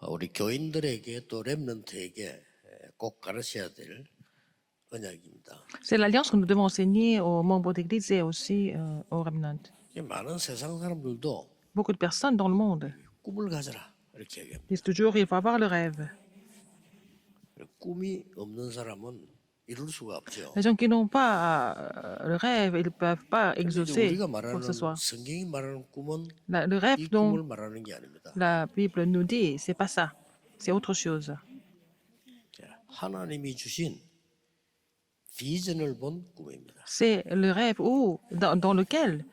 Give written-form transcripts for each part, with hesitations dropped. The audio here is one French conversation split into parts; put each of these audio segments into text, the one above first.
우리 교인들에게 또 렘넌트에게 꼭 가르쳐야 될 언약입니다. C'est l'alliance que nous devons enseigner aux membres d'Église et aussi aux remnants. 많은 세상 사람들도 Beaucoup de personnes dans le monde 꿈을 가져라 이렇게 얘기합니다. disent toujours il faut avoir le rêve. 꿈이 없는 사람은 이룰 수가 없죠. Les gens qui n'ont pas le rêve, ils ne peuvent pas 근데 이제 exaucer 우리가 quoi que 말하는 ce soit. 성경이 말하는 꿈은 Le 이 rêve dont 꿈을 말하는 게 아닙니다. la Bible nous dit, c'est pas ça. C'est autre chose. 자, 하나님이 주신 비전을 본 꿈입니다. C'est le rêve dans lequel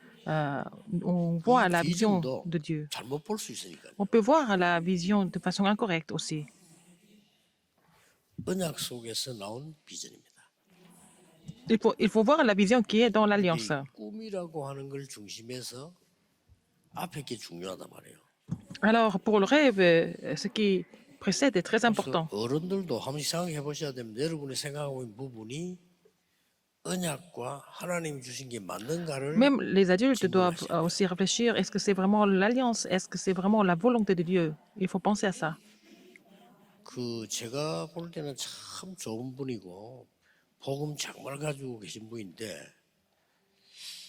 on voit 이 la vision 비전도 de Dieu. 잘못 볼 수 있으니까요. On peut voir la vision de façon incorrecte aussi. 언약 속에서 나온 비전입니다. Il faut voir la vision qui est dans l'alliance. 이 꿈이라고 하는 걸 중심해서 앞에 게 중요하단 말이에요. Alors, pour le rêve, ce qui précède est très important. 그래서 어른들도 한 번씩 생각해 보셔야 됩니다. 여러분이 생각하고 있는 부분이 언약과 하나님이 주신 게 맞는가를 Même les adultes doivent aussi réfléchir, est-ce que c'est vraiment l'alliance? Est-ce que c'est vraiment la volonté de Dieu? Il faut penser à ça. 제가 볼 때는 참 좋은 분이고 복음 정말 가지고 계신 분인데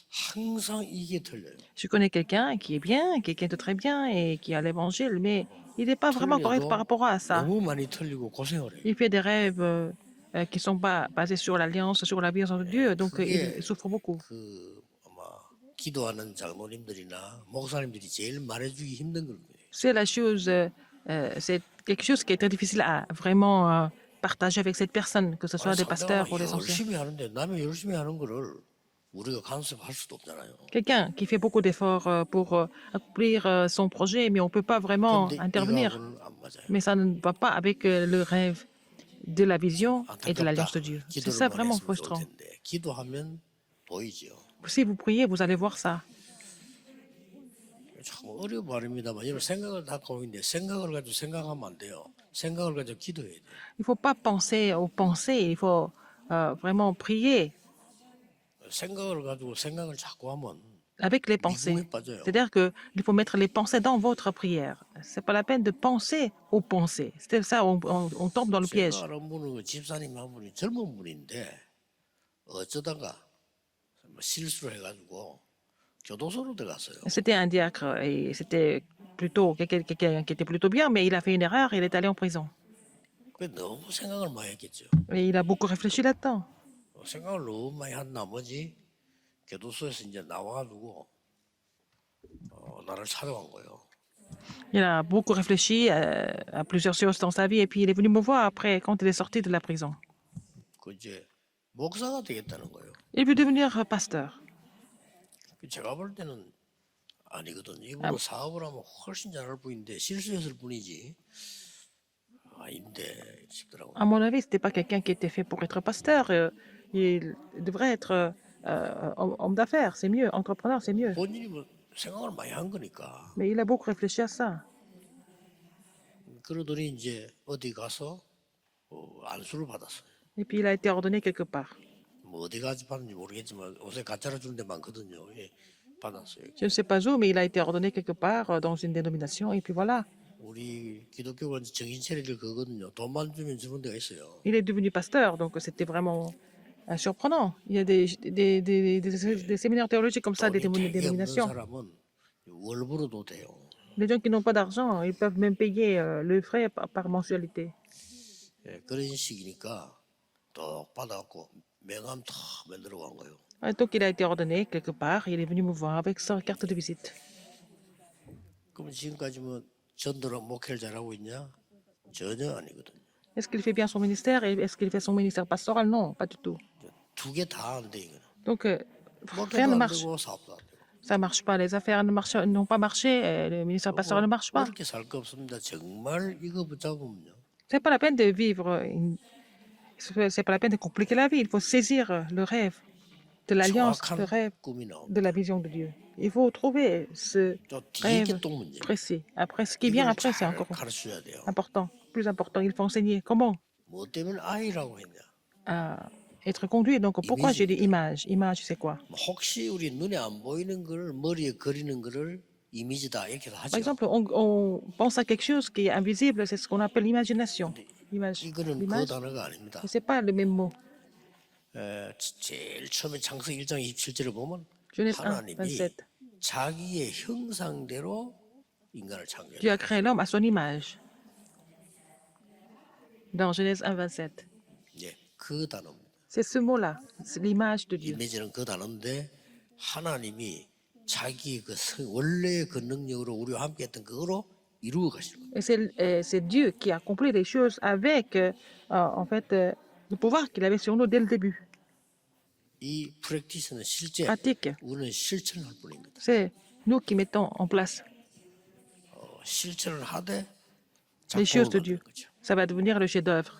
항상 이게 틀려요. Je connais quelqu'un qui est bien, quelqu'un de très bien et qui a l'évangile, mais il n'est pas vraiment correct par rapport à ça. 너무 많이 틀리고 고생을 해요. Il fait des rêves qui ne sont pas basés sur l'alliance, sur la vision de Dieu, donc il souffre beaucoup. 아마 기도하는 장로님들이나 목사님들이 제일 말해주기 힘든 겁니다. C'est la chose, c'est quelque chose qui est très difficile à vraiment partager avec cette personne, que ce soit des pasteurs ou des anciens. 열심히 하는데 남이 열심히 하는 거를 우리가 간섭할 수도 없잖아요. Quelqu'un qui fait beaucoup d'efforts pour accomplir son projet, mais on ne peut pas vraiment 근데 intervenir. 이거하고는 안 맞아요. Mais ça ne va pas avec le rêve de la vision et de l'alliance de Dieu. C'est ça 기도를 많이 vraiment 했으면 좋을 frustrant. 텐데 기도하면 보이죠. Si vous priez, vous allez voir ça. 참 어려운 말입니다만 이런 생각을 갖고 있는데 생각을 가지고 생각하면 안 돼요. 생각을 가지고 기도해야 돼요. Il ne faut pas penser aux pensées, il faut vraiment prier 생각을 가지고 생각을 자꾸 하면 avec les pensées. 미궁에 빠져요. C'est-à-dire qu'il faut mettre les pensées dans votre prière. Ce n'est pas la peine de penser aux pensées. C'est ça, on tombe dans le piège. 제가 아는 분은 그 집사님 한 분이 젊은 분인데 어쩌다가 뭐 실수를 해가지고 교도소로 들어갔어요. C'était un diacre et c'était plutôt quelqu'un qui était plutôt bien, mais il a fait une erreur et il est allé en prison. 그 너무 생각을 많이 했겠죠. Et il a beaucoup réfléchi là-dedans. 생각을 너무 많이 한 나머지 교도소에서 이제 나와가지고 나를 찾아간 거예요. Il a beaucoup réfléchi à plusieurs choses dans sa vie et puis il est venu me voir après quand il est sorti de la prison. 그 이제 목사가 되겠다는 거예요. Il veut devenir pasteur. 제가 볼 때는 아니거든요. 이분은 사업을 하면 훨씬 잘할 뿐인데 실수했을 뿐이지 아닌데 싶더라고요. À mon avis, ce n'était pas quelqu'un qui était fait pour être pasteur. Il devrait être homme d'affaires, c'est mieux. Entrepreneur, c'est mieux. 본인이 뭐 생각을 많이 한 거니까. Mais il a beaucoup réfléchi à ça. 그러더니 이제 어디 가서 안수를 받았어요. Et puis il a été ordonné quelque part. 뭐 어디 가서 받는지 모르겠지만 요새 가짜로 주는 데 많거든요. 예, 받았어요. Je ne sais pas où, mais il a été ordonné quelque part dans une dénomination. Et puis voilà. 우리 기독교가 정신 차리를 그거거든요. 돈만 주면 주는 데가 있어요. Il est devenu pasteur, donc c'était vraiment surprenant. Il y a des séminaires théologiques comme ça, des 돈이 되게 없는 dénominations. 사람은 월부로도 돼요. Les gens qui n'ont pas d'argent, ils peuvent même payer le frais par mensualité. 예, 그런 식이니까 똑 받아갖고 명함 다 만들어 간 거예요. Et donc il a été ordonné quelque part. Il est venu me voir avec sa carte de visite. 그럼 지금까지 뭐 전도랑 목회를 잘하고 있냐? 전혀 아니거든요. Est-ce qu'il fait bien son ministère et est-ce qu'il fait son ministère pastoral? Non, pas du tout. 두 개 다 안 돼 이거는. Donc rien 목회도 ne 안 marche. 되고 사업도 안 되고. Ça ne marche pas. Les affaires n'ont pas marché. Le ministère pastoral ne marche pas. 그렇게 살 거 없습니다. 정말 이거 붙잡으면요. C'est pas la peine de vivre. C'est pas la peine de compliquer la vie. Il faut saisir le rêve de l'alliance, le 정확한 rêve 꿈이 나옵니다. de la vision de Dieu. Il faut trouver ce 또 뒤에 rêve 게 또 문제. précis. Après, ce qui vient 이걸 après, c'est 잘 encore 가르쳐야 돼요. important, plus important. Il faut enseigner comment 뭐 때문에 아이라고 했냐? être conduit. Donc, pourquoi j'ai dit image? Image, c'est quoi? 혹시 우리 눈에 안 보이는 걸 머리에 그리는 거를 이미지다 이렇게도 Par 하죠. exemple, on pense à quelque chose qui est invisible, c'est ce qu'on appelle l'imagination. 근데 L'image. 이거는 그 L'image, 단어가 mais 아닙니다. ce n'est pas le même mot. 제일 처음에 창세기 1장 27절을 보면 Genèse 1, 하나님이 27. 자기의 형상대로 인간을 Dieu a 창조했다. créé l'homme à son image. Dans Genèse 1, 27. 예, 그 단어입니다. C'est ce mot-là, c'est l'image de Dieu. 이미지는 그 단어인데 하나님이 자기 그 원래의 그 능력으로 우리와 함께했던 그거로 이루어 가시는 거예요. Et c'est Dieu qui a accompli les choses avec, en fait, le pouvoir qu'il avait sur nous dès le début. 이 프랙티스는 실제 Pratique. 우리는 실천할 뿐입니다. C'est nous qui mettons en place 실천을 하되 les choses 작품을 de Dieu. 만드는 거죠. Ça va devenir le chef-d'œuvre.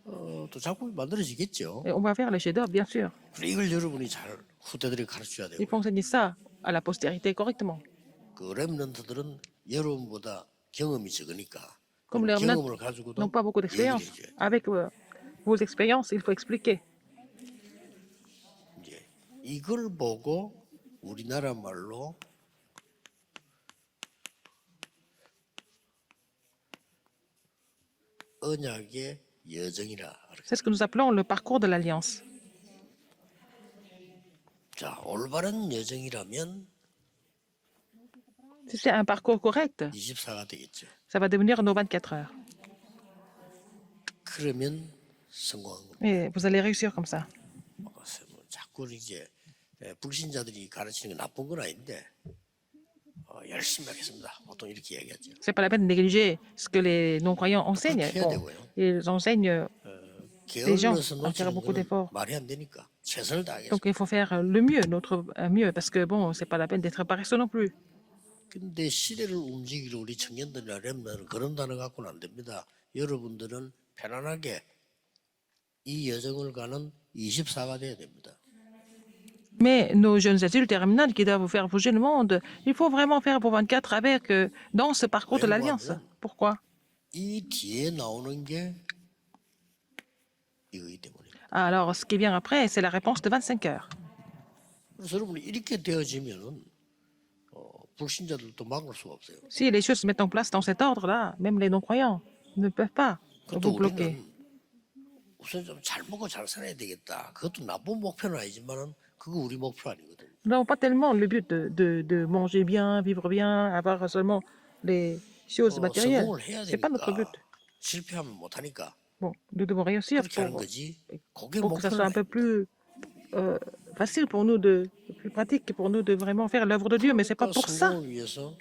또 작품이 만들어지겠죠. Et on va faire le chef-d'œuvre, bien sûr. 그래 이걸 여러분이 잘 후대들이 가르쳐야 Il 되고 faut enseigner ça à la postérité correctement. 그 렘넌트들은 여러분보다 경험이 적으니까 Comme les 경험을 remnants 가지고도 n'ont pas beaucoup 얘기를 d'expérience. 해줘야 돼. Avec vos expériences, il faut expliquer. 이제 이걸 보고 우리나라 말로 언약의 여정이라 그래요. C'est ce que nous appelons le parcours de l'Alliance. 자, 올바른 여정이라면 Si c'est un parcours correct, 24가 되겠죠. ça va devenir nos 24 heures. 그러면 성공한 겁니다. Et vous allez réussir comme ça. 자꾸 이제 불신자들이 가르치는 게 나쁜 건 아닌데 열심히 하겠습니다. 보통 이렇게 얘기하죠. C'est pas la peine de négliger ce que les non-croyants enseignent. 그렇게 해야 Bon, 되고요. ils enseignent, 게을러서 à faire 놓치는 beaucoup 거는 d'efforts. 말이 안 되니까 최선을 다하겠습니다. donc il faut faire le mieux, notre mieux, parce que bon, c'est pas la peine d'être paresseux non plus. 근데 시대를 움직이는 우리 청년들이나 렘너는 그런 단어 갖고는 안 됩니다. 여러분들은 편안하게 이 여정을 가는 24가 돼야 됩니다. Mais nos jeunes adultes terminales qui doivent faire bouger le monde, il faut vraiment faire pour 24 avec, dans ce parcours de l'Alliance. Pourquoi? 이 뒤에 나오는 게 이거기 때문입니다. Alors, ce qui vient après, c'est la réponse de 25 heures. 그래서 여러분이 이렇게 되어지면은 불신자들도 막을 수가 없어요. Si les choses se mettent en place dans cet ordre-là, même les non-croyants ne peuvent pas 그것도 vous bloquer. 우리는 우선 좀 잘 먹고 잘 살아야 되겠다. 그것도 나쁜 목표는 아니지만은 그거 우리 목표 아니거든요. Nous n'avons pas tellement le but de manger bien, vivre bien, avoir seulement les choses matérielles. 성공을 해야 Ce n'est pas notre but. 되니까 실패하면 못하니까 Bon, nous devons réussir 그렇게 하는 pour 거지. 그게 que ça 목표는 soit un peu 아닙니다. plus facile pour nous, plus pratique pour nous de vraiment faire l'œuvre de Dieu. Mais ce n'est pas 그러니까 pour ça. 성공을 위해서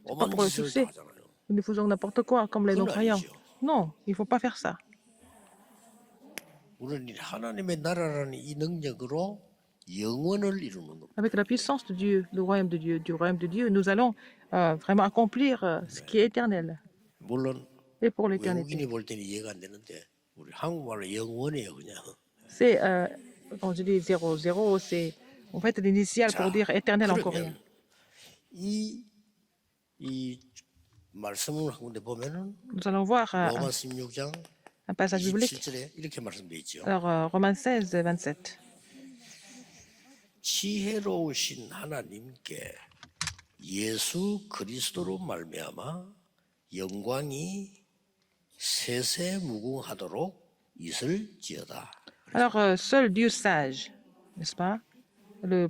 pas 오만 pour le 짓을 succès. 다 하잖아요. Nous faisons n'importe quoi comme les 그건 non-croyants. 아니죠. Non, il ne faut pas faire ça. 우리는 하나님의 나라라는 이 능력으로 영원을 이루는 겁니다. Avec la puissance de Dieu, du royaume de Dieu, nous allons vraiment accomplir ce qui est éternel 물론 et pour l'éternité. 외국인이 볼 때는 이해가 안 되는데 우리 한국말로 영원이에요 그냥. C'est, quand je dis 00, c'est en fait l'initiale pour dire éternel en coréen. 그러면 이 말씀을 한 군데 보면은 Nous allons voir 로마 16장 un passage biblique. 27절에 이렇게 말씀되어 있죠. Alors, Romains 16, 27. 지혜로우신 하나님께 예수 그리스도로 말미암아 영광이 세세무궁하도록 있을지어다. Alors, seul Dieu sage, n'est-ce pas?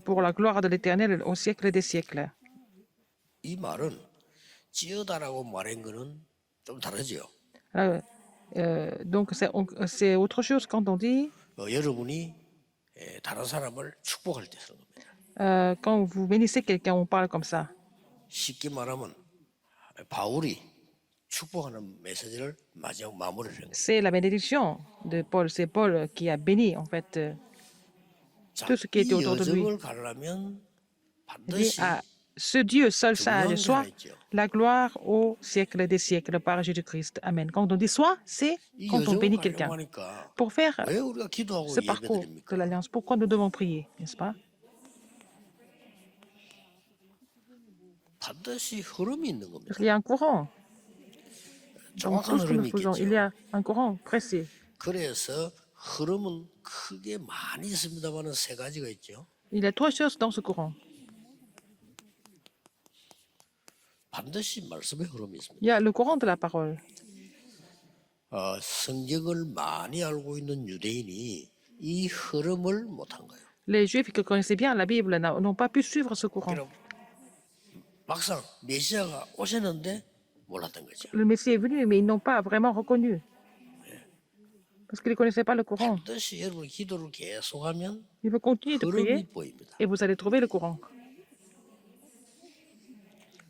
Pour la gloire de l'éternel au siècle des siècles. 이 말은 지어다라고 말한 거는 좀 다르죠. Alors, donc, c'est autre chose quand on dit, 여러분이 다른 사람을 축복할 때 쓰는 겁니다. quand vous bénissez quelqu'un, on parle comme ça. 쉽게 말하면 바울이 축복하는 메시지를 마지막 마무리를 한 거예요. C'est la bénédiction de Paul. C'est Paul qui a béni, en fait, 자, tout ce qui était 이 autour de lui. 여정을 가려면 Il dit 반드시 à ce Dieu seul sage, 중요한 게 soit 하나 있죠. la gloire au siècle des siècles par Jésus-Christ. Amen. Quand on dit soit, c'est 이 quand on 여정을 bénit 가려고 quelqu'un. 하니까 Pour faire 왜 우리가 기도하고 ce parcours de 예배드립니까? l'Alliance, pourquoi nous devons prier, n'est-ce pas? 반드시 흐름이 있는 겁니다. Parce qu'il y a un courant. Dans 정확한 tout ce que nous 흐름이 faisons, il y 있겠죠. a un courant précis. 그래서 흐름은 크게 많이 있습니다만은 세 가지가 있죠. Il y a trois choses dans ce courant. 반드시 말씀의 흐름이 있습니다. Il y a le courant de la parole. 성경을 많이 알고 있는 유대인이 이 흐름을 못한 거예요. Les Juifs qui connaissaient bien la Bible n'ont pas pu suivre ce courant. 그럼 막상 메시아가 오셨는데 몰랐던 거죠. Le Messie est venu, mais ils n'ont pas vraiment reconnu. Parce qu'ils ne connaissaient pas le courant. 반드시 여러분 기도를 계속하면 Il faut continuer de prier 흐름이 보입니다. et vous allez trouver le courant.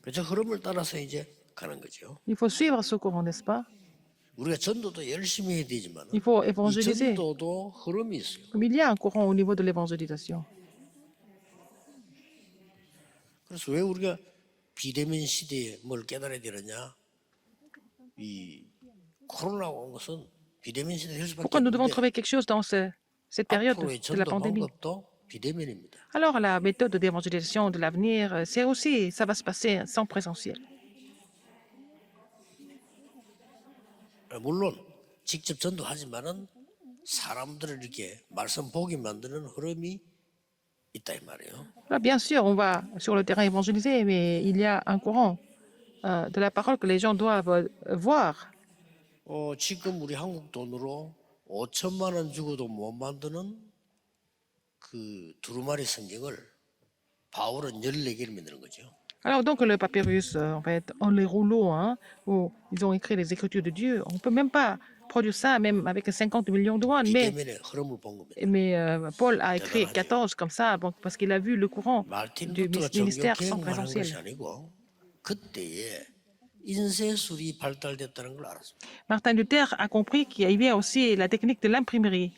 그래서 흐름을 따라서 이제 가는 거죠. Il faut suivre ce courant, n'est-ce pas? 우리가 전도도 열심히 해야 되지만 Il faut 이 évangéliser. 전도도 흐름이 있어요. Comme il y a un courant au niveau de l'évangélisation. 그래서 왜 우리가 비대면 시대에 뭘 깨달아야 되느냐? 이 코로나가 온 것은 비대면 시대에 될 수밖에 Pourquoi nous devons 없는데 trouver quelque chose dans cette période 앞으로의 de la 전도 pandémie? 방법도 비대면입니다. Alors, la méthode d'évangélisation de l'avenir, c'est aussi, ça va se passer sans présentiel. 물론 직접 전도하지만은 사람들을 이렇게 말씀 보게 만드는 흐름이 있다 이 말이에요. Là, bien sûr, on va sur le terrain évangéliser, mais il y a un courant de la parole que les gens doivent voir. 지금 우리 한국 돈으로 5천만 원 주고도 못 만드는 그 두루마리 성경을 바울은 14개를 만드는 거죠. Alors, donc, le papyrus, en fait, en les rouleaux, hein, où ils ont écrit les Écritures de Dieu, on ne peut même pas produire ça, même avec 50 millions de won, 비대면의 흐름을 본 겁니다. mais Paul a écrit 14 comme ça, donc, parce qu'il a vu le courant 마틴 du 루터가 ministère sans 정교개혁만 한 것이 présentiel. 아니고 그때에 인쇄술이 발달됐다는 걸 알았습니다. Martin Luther a compris qu'il y a aussi la technique de l'imprimerie.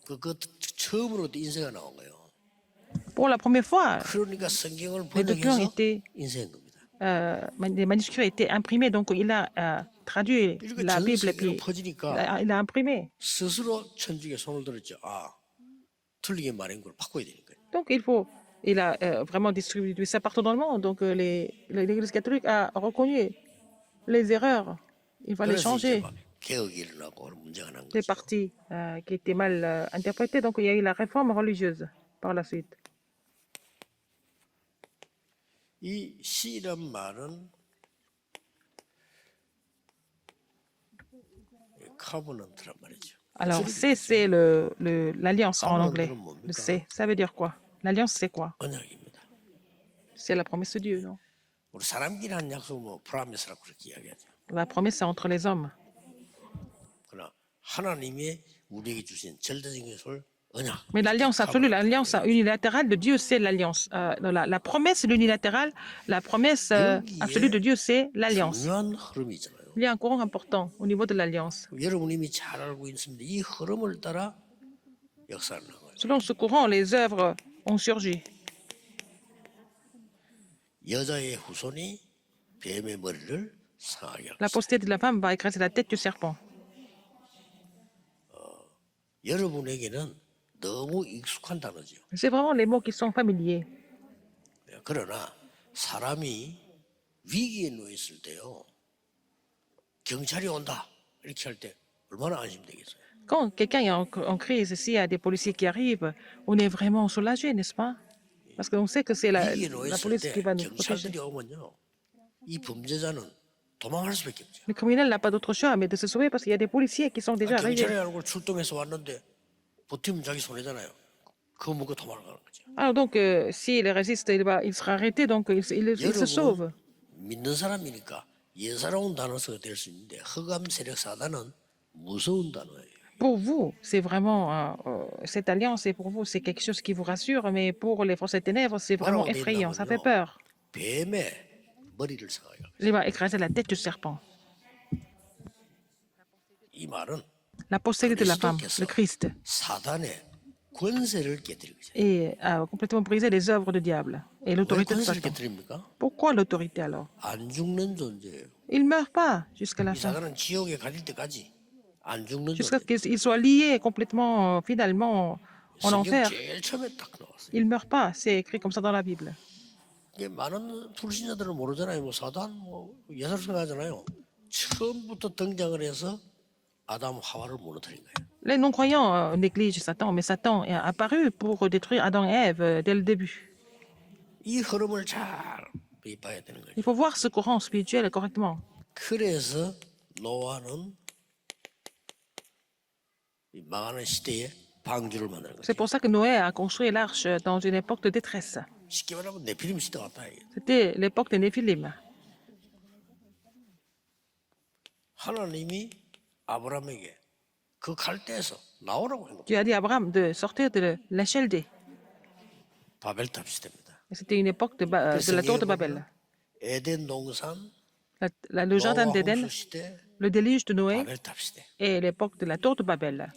그 처음으로 인쇄가 나온 거예요. Pour la première fois, 그러니까 성경을 les documents 번역해서 étaient, 인쇄한 겁니다. les manuscrits étaient imprimés, donc il a traduit 이렇게 la 전 Bible et 세계로 puis 퍼지니까 il a imprimé. 스스로 천주교에 손을 들었죠. 틀리게 말한 걸 바꿔야 되니까요. Donc il a vraiment distribué ça partout dans le monde. Donc l'Église catholique a reconnu les erreurs. Il va les 그래서 이제 changer. 막 개혁이 일어나고 문제가 난 Les 거죠. parties qui étaient mal interprétées. Donc il y a eu la réforme religieuse par la suite. 이 시란 말은 카버넌트란 말이죠. Alors c'est l'alliance en anglais. Le C, ça veut dire quoi? L'alliance, c'est quoi? 언약입니다. C'est la promesse de Dieu, non? 우리 사람끼리 한 약속 뭐 프라미스라고 그렇게 이야기하죠. La promesse, c'est entre les hommes. 그러나 하나님이 우리에게 주신 절대적인 설 언약. Mais l'alliance absolue, l'alliance unilatérale de Dieu, c'est l'alliance. La promesse unilatérale, la promesse absolue de Dieu, c'est l'alliance. 중요한 흐름이 있잖아요. Il y a un courant important au niveau de l'alliance. 여러분 이미 잘 알고 있습니다. 이 흐름을 따라 역사를 한 거예요. Selon ce courant, les œuvres ont surgi. 여자의 후손이 뱀의 머리를 상하게 La 하겠습니다. postérité de la femme va écraser la tête du serpent. 여러분에게는 너무 익숙한 단어죠. C'est vraiment les mots qui sont familiers. 그러나 사람이 위기에 놓여 있을 때요. 경찰이 온다 이렇게 할 때 얼마나 안심되겠어요. Quand quelqu'un est en crise, s'il y a des policiers qui arrivent, on est vraiment soulagé, n'est-ce pas? Parce qu'on sait que c'est 위기에 la 놓였을 police 때 qui va nous protéger. 경찰들이 오면요. 이 범죄자는 도망할 수밖에 없죠. Le criminel n'a pas d'autre choix mais de se sauver parce qu'il y a des policiers qui sont déjà arrivés. 경찰이 알고 출동해서 왔는데 버티면 자기 손해잖아요. 그거 먹고 도망가는 거죠. Alors donc, s'il résiste, il sera arrêté, donc il se sauve. 여러분 믿는 사람이니까 예사로운 단어가 될 수 있는데 흑암 세력 사단은 무서운 단어예요. Pour vous, c'est vraiment cette alliance, et pour vous, c'est quelque chose qui vous rassure, mais pour les forces des ténèbres, c'est vraiment effrayant, ça fait peur. 뱀의 머리를 상하게 합니다. Il va écraser la tête du serpent. 이 말은 La postérité de la femme, le Christ, 사단의 권세를 깨뜨리고 있어요. et a complètement brisé les œuvres du diable et 왜 l'autorité de 권세를 Satan. 깨뜨립니까? Pourquoi l'autorité alors? 안 죽는 존재예요. Il ne meurt pas jusqu'à la 이 fin. 사단은 지옥에 갈 때까지 안 죽는 Jusqu'à 존재. ce qu'il soit lié complètement, finalement, en 성경 enfer. 제일 처음에 딱 나왔어요. Il ne meurt pas, c'est écrit comme ça dans la Bible. 이게 많은 불신자들은 모르잖아요. 뭐 사단 뭐 예사로 생각하잖아요. 처음부터 등장을 해서 아담 하와를 무너뜨린 거예요. Les non-croyants négligent Satan, mais Satan est apparu pour détruire Adam et Ève dès le début. 이 흐름을 잘 봐야 되는 Il 거죠. faut voir ce courant spirituel correctement. 그래서 노아는 이 망하는 시대에 방주를 만드는 C'est 거죠. pour ça que Noé a construit l'arche dans une époque de détresse. 쉽게 말하면 네피림 시대 같다. 이게. C'était l'époque des Néphilim. 하나님이 아브라함에게 그 갈대에서 나오라고 한 겁니다. Dieu a dit à Abraham de sortir de la Chaldée. 바벨탑 시대입니다. Et c'était une époque de la tour de Babel. 에덴 동산, Le jardin 노아 d'Éden, 홍수 시대, le déluge de Noé 바벨탑 시대. et l'époque de la tour de Babel.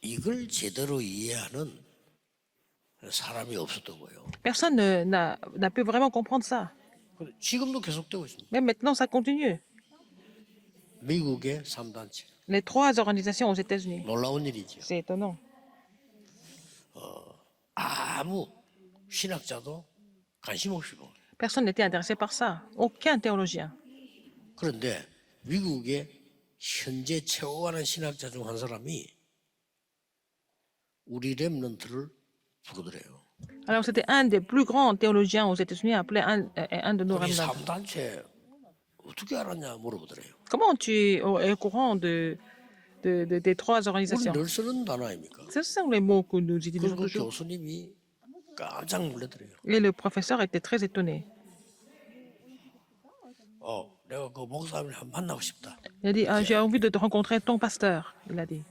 이걸 제대로 이해하는 사람이 없었다고요. Personne n'a pu vraiment comprendre ça. 근데 지금도 계속되고 있습니다. Même maintenant, ça continue. 미국의 3단체. Les 3 organisations aux États-Unis. 놀라운 일이죠. C'est étonnant. 아무 신학자도 관심 없이 봅니다. Personne n'était intéressé par ça. Aucun théologien. 그런데 미국의 현재 최고가는 신학자 중 한 사람이 우리 렘넌트를 부르더래요. Alors, c'était un des plus grands théologiens aux États-Unis, appelé un de nos 우리 remnants. 3단체 어떻게 알았냐 물어보더래요. Comment tu es au courant des 3 우리 organisations? 늘 쓰는 단어 아닙니까? Ce sont les mots que nous utilisons 그리고 toujours. 교수님이 깜짝 놀라더래요. Et le professeur était très étonné. 내가 그 목사님을 한번 만나고 싶다. Il a dit, ah, j'ai envie de te rencontrer ton pasteur. Il a dit.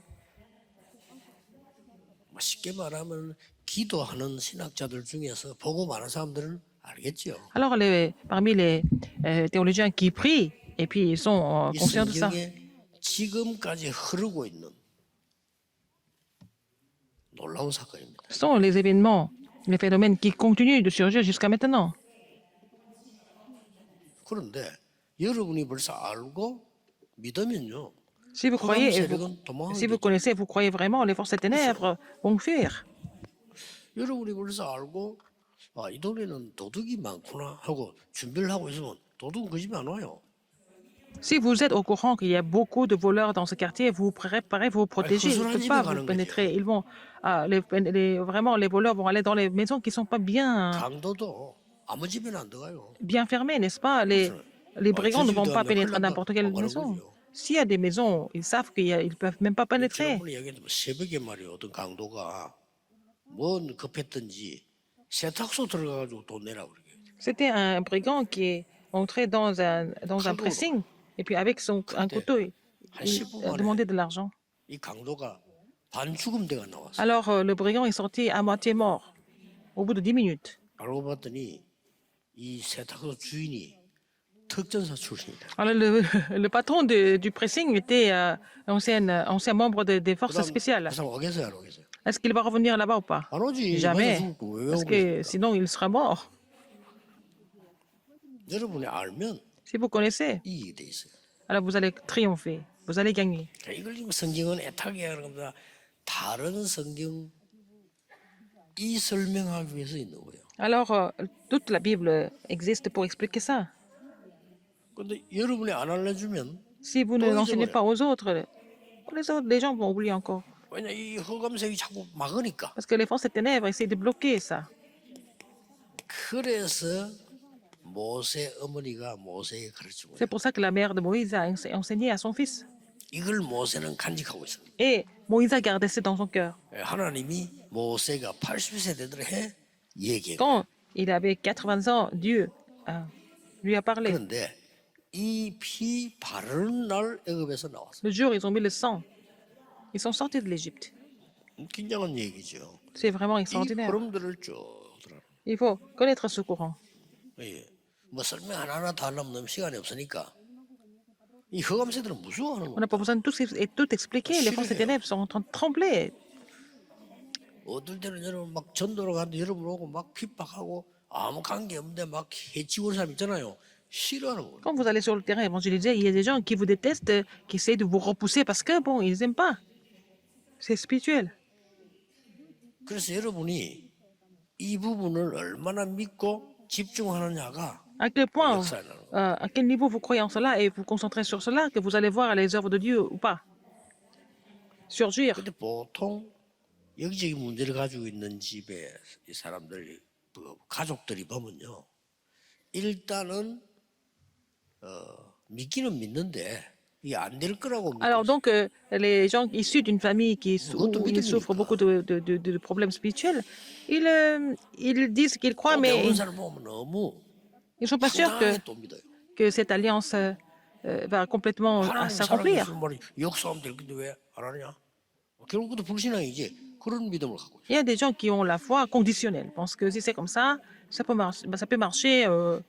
쉽게 말하면 기도하는 신학자들 중에서 복음 많은 사람들은 알겠죠. Alors, parmi les théologiens qui prient, et puis ils sont 이 conscients de ça, 성경에 지금까지 흐르고 있는 놀라운 사건입니다. ce sont les événements, les phénomènes qui continuent de surgir jusqu'à maintenant. 그런데 여러분이 벌써 알고 믿으면요. Si vous croyez, et 세력은 도망하게 si vous 되죠. connaissez, vous croyez vraiment, les forces des ténèbres vont fuir. 여러분이 벌써 알고 이 동네는 도둑이 많구나 하고 준비를 하고 있으면 도둑은 그 집에 안 와요. Si vous êtes au courant qu'il y a beaucoup de voleurs dans ce quartier, vous préparez vous protéger. Ils ne peuvent pas vous pénétrer. Ils vont, vraiment, les voleurs vont aller dans les maisons qui ne sont pas 강도도 아무 집에는 안 들어가요. bien fermées, n'est-ce pas? Les brigands ne vont pas pénétrer n'importe quelle maison. S'il y a des maisons, ils savent qu'ils ne peuvent même pas pénétrer. 지난번에 얘기했지만 새벽에 말이에요. 어떤 강도가 뭔 급했든지 세탁소 들어가가지고 돈 내라고 그러게. C'était un brigand qui est entré dans un pressing et puis avec un couteau, il a demandé de l'argent. 이 강도가 반죽음 돼가 나왔어. Alors le brigand est sorti à moitié mort au bout de 10 minutes. 알고 봤더니 이 세탁소 주인이 특전사 출신이다. Alors le patron du pressing était ancien membre des forces spéciales. 그 사람 오겠어요, 안 오겠어요? Est-ce qu'il va revenir là-bas ou pas? 안 오지. Jamais. 맞아 죽고 왜 Parce 오고 que 있습니까? sinon il sera mort. 여러분이 알면 Si vous connaissez, 이익이 돼 있어요. alors vous allez triompher, vous allez gagner. 그러니까 이걸 지금 성경은 애타게 하는 겁니다. 다른 성경 이 설명하기 위해서 있는 거예요. Alors toute la Bible existe pour expliquer ça. 근데 여러분이 안 알려주면 Si vous ne l'enseignez pas aux autres, les gens vont oublier encore. 왜냐 이 흑암색이 자꾸 막으니까. Parce que les forces des ténèbres essaient de bloquer ça. 그래서 모세 어머니가 모세에게 가르치고 C'est pour ça que la mère de Moïse a enseigné à son fils. 이걸 모세는 간직하고 있습니다. Et Moïse a gardé ça dans son cœur. 하나님이 모세가 80세 되도록 해 얘기해. Quand il avait 80 ans, Dieu lui a parlé. 그런데 이 피 바르는 날 애굽에서 나왔어. Le jour, ils ont mis le sang. Ils sont sortis de l'Égypte. 굉장한 얘기죠. C'est vraiment 이 extraordinaire. 흐름들을 쭉 들어. Il faut connaître ce courant. 예. 뭐 설명 하나하나 다 하려면 너무 시간이 없으니까 이 흑암새들은 무서워하는 On 거야. n'a pas besoin de tout expliquer. Les forces des ténèbres sont en train de trembler. 어떨 때는 여러분 막 전도로 가는데 여러분 오고 막 핍박하고 아무 관계 없는데 막 해치고 오는 사람 있잖아요. 싫어하는 거예요. Quand vous allez sur le terrain évangéliser, il y a des gens qui vous détestent, qui essayent de vous repousser parce que, bon, ils n'aiment pas. C'est spirituel. 그래서 여러분이 이 부분을 얼마나 믿고 집중하느냐가 À quel point, 역사에 나는 거예요. à quel niveau vous croyez en cela et vous concentrez sur cela, que vous allez voir les œuvres de Dieu ou pas surgir. 근데 보통 영적인 문제를 가지고 있는 집에 이 사람들, 그 가족들이 보면요. 일단은 믿기는 믿는데 이게 안 될 거라고 믿고 Alors 있어요. donc, les gens issus d'une famille 그것도 où ils souffrent beaucoup 믿음이니까. de problèmes spirituels, ils disent qu'ils croient, 또 배우는 mais 사람 보면 너무 ils ne sont pas sûrs 황당하게 또 믿어요. que cette alliance va complètement 하나님 살아계신 s'accomplir. 말이 역사하면 될 건데 왜 안 하냐? 결국부터 불신앙이지. 그런 믿음을 갖고 Il y a des gens qui ont la foi conditionnelle, pensent que si c'est comme ça peut marcher,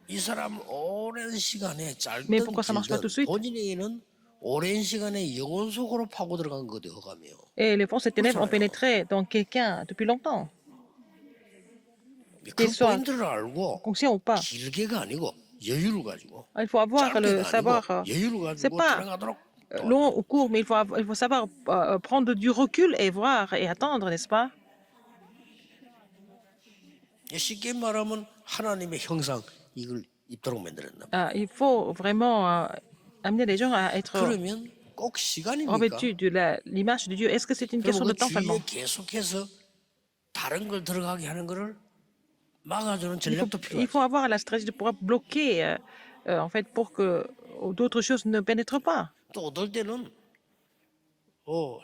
이 사람 오랜 시간에 mais 짧든 pourquoi ça marche pas tout de 길든 suite? 본인에게는 오랜 시간에 영혼 속으로 파고 들어간 거대 허감이요. Et les forces des ténèbres ont 그렇잖아요. pénétré dans quelqu'un depuis longtemps, 그 qu'il soit 포인트를 알고 conscient ou pas. 길게가 아니고 여유를 가지고 Il faut avoir le 짧게가 savoir. 아니고 여유를 C'est 가지고 pas 들어가도록 long ou court, mais il faut savoir prendre du recul et voir et attendre, n'est-ce pas? 쉽게 말하면 하나님의 형상 이걸 입도록 만들었나. Il faut vraiment amener les gens à être 그러면 꼭 시간입니까? revêtus de l'image de Dieu. Est-ce que c'est une question 그러면 de 그 temps seulement? 주위에 계속해서 다른 걸 들어가게 하는 거를 막아주는 Il faut, 전략도 il faut 필요하죠. avoir la stratégie de pouvoir bloquer, en fait, pour que d'autres choses ne pénètrent pas. 또 어떨 때는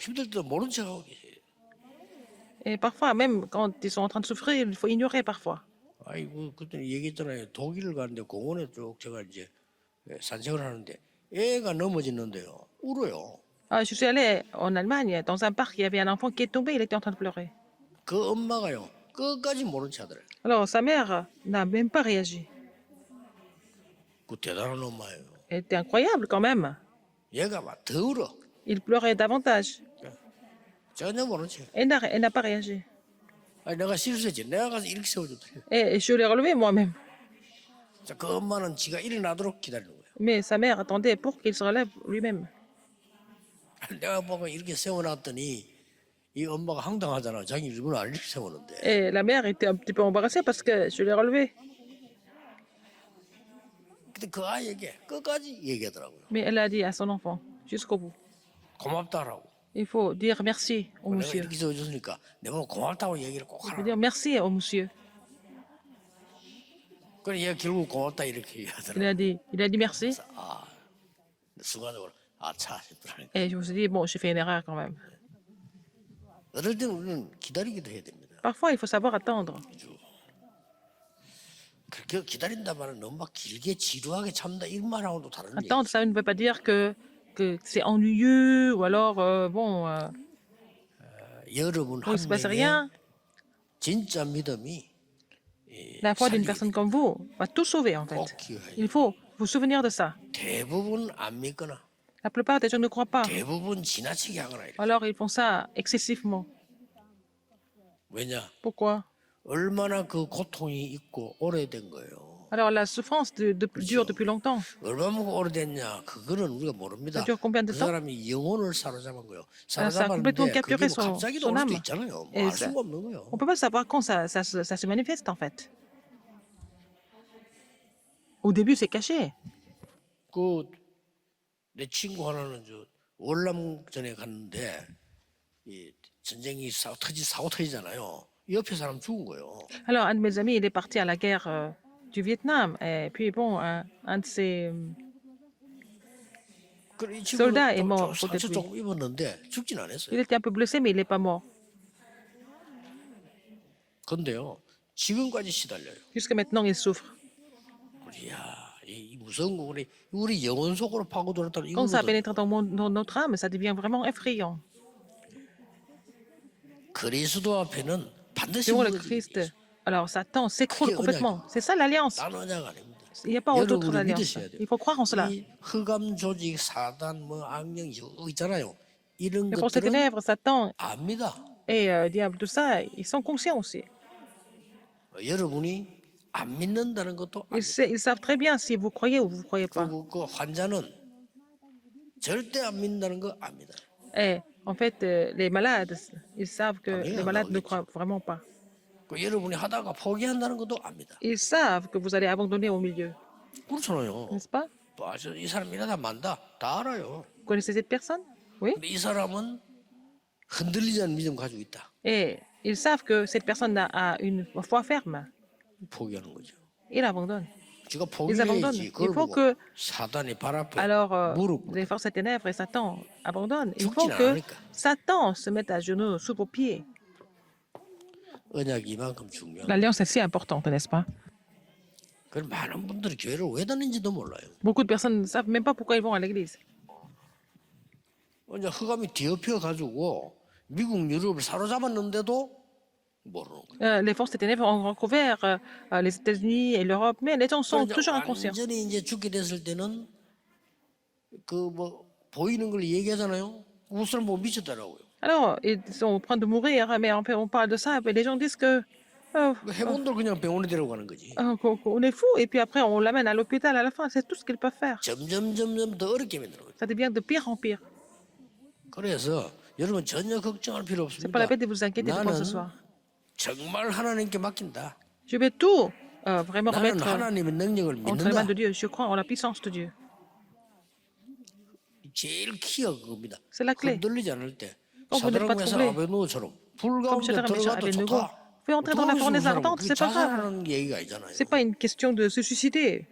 힘들 때도 모른 척하고 계세요. Et parfois, même quand ils sont en train de souffrir, il faut ignorer parfois. 아이고 그때 얘기했잖아요. 독일을 가는데 공원에 쭉 제가 이제 산책을 하는데 애가 넘어지는데요. 울어요. Ah, je suis allée en Allemagne, dans un parc, il y avait un enfant qui est tombé, il était en train de pleurer. 그 엄마가요. 끝까지 모른 척 하더래요. Alors, sa mère n'a même pas réagi. 그 대단한 엄마예요. Elle était incroyable quand même. 얘가 막 더 울어. Il pleurait davantage. 전혀 모른 척. Elle n'a pas réagi. 아니 내가 실수했지. 내가 가서 이렇게 세워줬더래요. Et je l'ai relevé moi-même. 자, 그 엄마는 지가 일어나도록 기다리는 거예요. Mais sa mère attendait pour qu'il se relève lui-même. 내가 보고 이렇게 세워놨더니 이 엄마가 황당하잖아. 자기 일부러 안 이렇게 세우는데. Et la mère était un petit peu embarrassée parce que je l'ai relevé. 근데 그 아이에게 끝까지 얘기하더라고요. Mais elle a dit à son enfant, jusqu'au bout, 고맙다라고. il faut dire merci au 내가 monsieur. 이렇게 세워줬으니까 내가 고맙다고 얘기를 꼭 Il faut 하라. dire merci au monsieur. 그래 얘가 결국 고맙다 이렇게 얘기하더라고요. Il a dit merci. 순간적으로 아차 싶더라고요. Et je me suis dit, bon, j'ai fait une erreur quand même. 어떨 때는 우리는 기다리기도 해야 됩니다. Parfois, il faut savoir attendre. 그렇게 기다린다 말은 너무 막 길게 지루하게 참다 이런 말하고도 다른 얘기. Attendre, ça ne veut pas dire que c'est ennuyeux ou alors, 여러분 il ne se 한 passe 명의 rien. 진짜 믿음이 La foi d'une personne comme vous va tout sauver en 꼭 fait. 기억해야 Il faut vous souvenir de ça. 대부분 안 믿거나 La plupart des gens ne croient pas. 대부분 지나치게 하거나 이래. Alors, ils font ça excessivement. 왜냐? Pourquoi? 얼마나 그 고통이 있고 오래된 거예요. Alors, la souffrance dure depuis longtemps. 얼마나 오래됐냐? 그거는 우리가 모릅니다. Ça dure combien de 그 temps? 사람이 영혼을 사로잡은 거예요. Ça a complètement 사로잡았는데 그게 capturé 뭐 갑자기 son 올 수도 âme. 있잖아요. Et 알 ça- 수가 없는 거예요. On ne peut pas savoir quand ça se manifeste en fait. Au début, c'est caché. 그 내 친구 하나는 저 월남전에 갔는데 이 전쟁이 사고 터지잖아요. 옆에 사람 죽은 거예요. Alors, un de mes amis, il est parti à la guerre du Vietnam. Et puis, bon, un de ses 그래 이 soldat est 친구는 mort 좀 côté de 상처 lui. 조금 입었는데 죽진 않았어요. Il était un peu blessé, mais il n'est pas mort. 근데요 지금까지 시달려요. Jusqu'à maintenant, il souffre. 이야 이 무서운 거 우리 영혼 속으로 파고들었다는 Quand ça 이거거든. pénètre dans notre âme, ça devient vraiment effrayant. 그리스도 앞에는 반드시 Devant le 무너지는 게 Christ, 있어요. alors Satan s'écroule 그게 complètement. C'est ça l'alliance. 딴 언약 아닙니다. Il n'y a pas d'autre 여러분이 alliance. 믿으셔야 돼요. Il faut croire en cela. 이 흑암 조직 사단 뭐 악령 이거 있잖아요. 이런 Les forces des 것들은 ténèbres, Satan 압니다. et diable, tout ça, ils sont conscients aussi. 여러분이 안 믿는다는 것도 Ils savent très bien si vous croyez ou vous ne croyez pas. 그리고 그 환자는 절대 안 믿는다는 거 압니다. Et en fait, les malades, ils savent que oui, les malades ne oui. croient vraiment pas. 그 여러분이 하다가 포기한다는 것도 압니다. Ils savent que vous allez abandonner au milieu, 그렇잖아요. n'est-ce pas? 이 사람 이러다 만다 다 알아요. Vous connaissez cette personne? Oui. 근데 이 사람은 흔들리지 않는 믿음 가지고 있다. Et ils savent que cette personne a une foi ferme. 포기하는 거죠. Ils abandonnent. 지가 Ils abandonnent. 포기해야지. Il 그걸 faut 보고 que, 사단이 발 앞에 alors, 무릎 les forces des ténèbres et Satan abandonnent. Il faut 죽진 que 않으니까. Satan se mette à genoux sous vos pieds. 언약이 이만큼 중요한 거예요. L'alliance est si importante, n'est-ce pas? 그걸 많은 분들이 교회를 왜 다니는지도 몰라요. Beaucoup de personnes ne savent même pas pourquoi ils vont à l'église. 이제 흑암이 뒤엎여 가지고 미국 유럽을 사로잡았는데도 모르는 거예요. Les forces des ténèbres ont recouvert les États-Unis et l'Europe, mais les gens sont 그래서 toujours inconscients. 완전히 이제 죽게 됐을 때는 그 뭐 보이는 걸 얘기하잖아요. 그 사람 보고 미쳤더라고요. Alors, ils sont en train de mourir, mais on parle de ça, et les gens disent que 해본들 그냥 병원에 데려가는 거지. qu'on est fou, et puis après on l'amène à l'hôpital à la fin. C'est tout ce qu'ils peuvent faire. 점점 더 어렵게 만들어. Ça devient de pire en pire. 그래서 여러분 전혀 걱정할 필요 C'est pas la 없습니다. peine de vous inquiéter pour ce 나는 soir. 정말 하나님께 맡긴다. Je vais tout vraiment 나는 remettre 하나님의 능력을 entre les mains 믿는다. de Dieu. Je crois en la puissance de Dieu. 제일 키가 그겁니다. C'est la clé. 흔들리지 않을 때 Quand vous n'êtes pas 사드락메사 troublé, 아베노처럼 불 comme 가운데 Shadrach, Meshach, 들어가도 Abednego, 좋다. vous pouvez entrer dans la fournaise ardente, 그게 c'est pas grave. 자살하는 얘기가 아니잖아요. C'est pas une question de se suicider.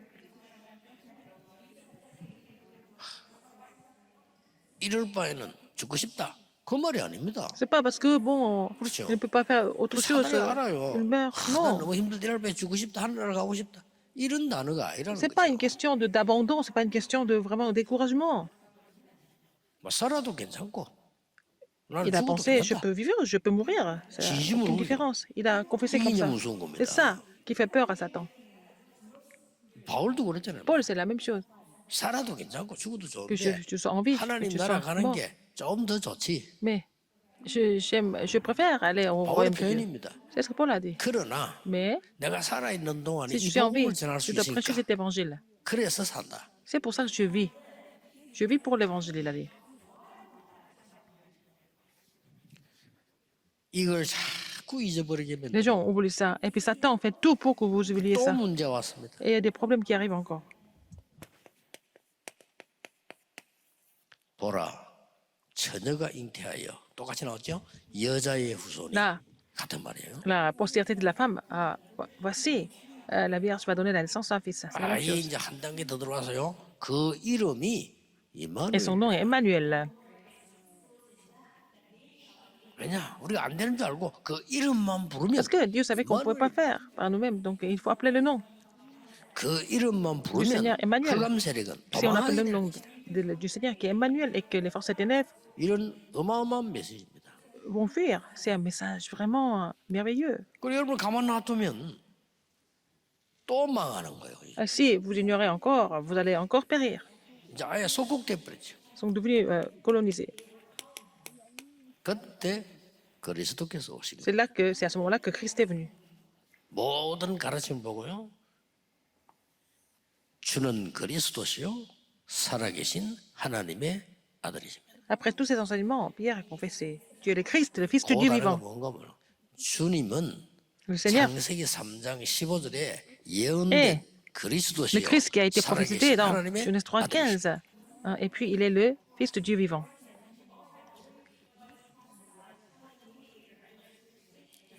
이럴 바에는 죽고 싶다. 그 말이 아닙니다. C'est pas parce que, bon, 그렇죠. il ne peut pas faire autre chose, 사단이 알아요. il meurt. 난 Non. 너무 힘들다. 이럴 바에 죽고 싶다. 하늘나라 가고 싶다. 이런 단어가 아니라는 C'est pas une 거죠. question d'abandon, c'est pas une question de vraiment découragement. 뭐 살아도 괜찮고 나는 Il a 죽어도 pensé, je 괜찮다. peux vivre, je peux mourir. Ça n'a 진심으로 aucune 그래요. différence. Il a confessé comme 이게 ça. 무서운 겁니다. C'est ça qui fait peur à Satan. 바울도 그랬잖아요. Paul, c'est la même chose. 살아도 괜찮고 죽어도 Que 좋은데 je sois en vie, que 하나님 je 나라 sois 가는 mort. 게 좀 더 좋지. Mais je préfère aller au 바울의 royaume de Dieu. 표현입니다. C'est ce que Paul a dit. 그러나 Mais 내가 살아있는 동안에 si je 이 suis en vie, 복음을 전할 수 je dois prêcher 있으니까 cet évangile. 그래서 산다. C'est pour ça que je vis. Je vis pour l'évangile, il a dit. 이걸 자꾸 잊어버리게 Les 만들고 gens ont voulu ça. Et puis Satan fait tout pour que vous oubliez 또 ça. 문제 왔습니다. Et il y a des problèmes qui arrivent encore. 보라 처녀가 잉태하여 똑같이 나왔죠? 여자의 후손이 Là, 같은 말이에요. la postérité de la femme, voici, la Vierge va donner la naissance à un fils. C'est la même 아예 chose. 이제 한 단계 더 들어와서요. 그 이름이 Et son 이마누엘. nom est Emmanuel. 왜냐 우리가 안 되는 줄 알고 그 이름만 부르면 Parce que Dieu savait qu'on ne pouvait pas faire par nous-mêmes. Donc il faut appeler le nom. 그 이름만 부르면 Seigneur Emmanuel. 흑암 세력은 Si on appelle le 도망하게 nom 됩니다. du Seigneur qui est Emmanuel et que les forces des ténèbres 이런 어마어마한 메시지입니다. vont fuir, c'est un message vraiment merveilleux. 그리고 여러분 가만 놔두면 또 망하는 거예요. Si vous ignorez encore, vous allez encore périr. 이제 아예 속국돼 버렸죠. Ils sont devenus colonisés. 그때 그리스도께서 오시고 C'est à ce moment-là que Christ est venu. 모든 가르침 보고요. 주는 그리스도시요 살아계신 하나님의 아들이십니다. Après tous ces enseignements, Pierre a confessé Dieu est le Christ, le Fils de Dieu 그 단어가 vivant. 뭔가 몰라. 주님은 Le Seigneur 창세기 3장 15절에 est 예언된 le 그리스도시요 Christ qui a été prophétisé 살아계신 dans 하나님의 Genèse 3, 아들이십니다. 15. Hein, et puis il est le Fils de Dieu vivant.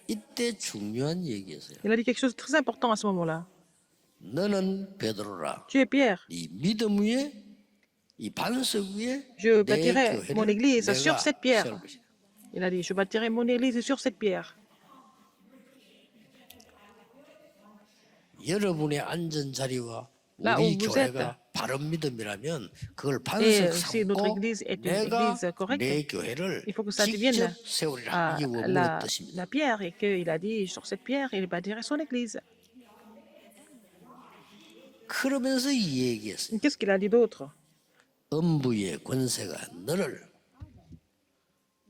이때 중요한 얘기였어요. Il a dit quelque chose de très important à ce moment-là. 너는 베드로라. Tu es Pierre. 이 믿음 위에 이 반석 위에 Je 내 bâtirai mon 교회를 église 내가 sur cette pierre. 세울 것이다. Il a dit, je bâtirai mon église sur cette pierre. 여러분의 앉은 자리와 Là 우리 où vous 교회가 바른 믿음이라면 그걸 Et 반석 si notre 삼고 église est une 내가 église correcte, 내 교회를 il faut que ça 직접 devienne 세우리라. à 이게 원문의 la 뜻입니다. pierre et qu'il a dit, sur cette pierre, il bâtirait son église. 그러면서 이 얘기했어요. Qu'est-ce qu'il a dit d'autre? 음부의 권세가 너를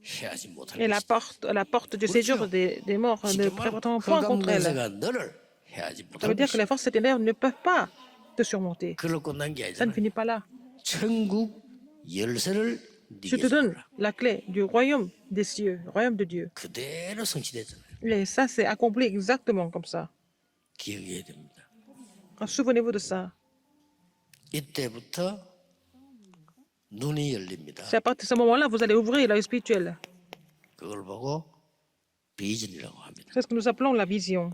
해하지 못할 Et 것이다. la porte du séjour des morts ne prétendront point 흑암 contre elle. 권세가 너를 해하지 Ça veut 못할 dire que les 것이다. forces des ténèbres ne peuvent pas te surmonter. 그걸로 끝난 게 Ça ne 아니잖아요. finit pas là. 천국 열쇠를 Je 네게 te donne 주노라. la clé du royaume des cieux, royaume de Dieu. 그대로 성취됐잖아요. Et ça, c'est accompli exactement comme ça. 기억해야 됩니다. Souvenez-vous de ça. 이때부터 눈이 열립니다. C'est à partir de ce moment-là, vous allez ouvrir l'œil spirituel. 그걸 보고 비전이라고 합니다. C'est ce que nous appelons la vision.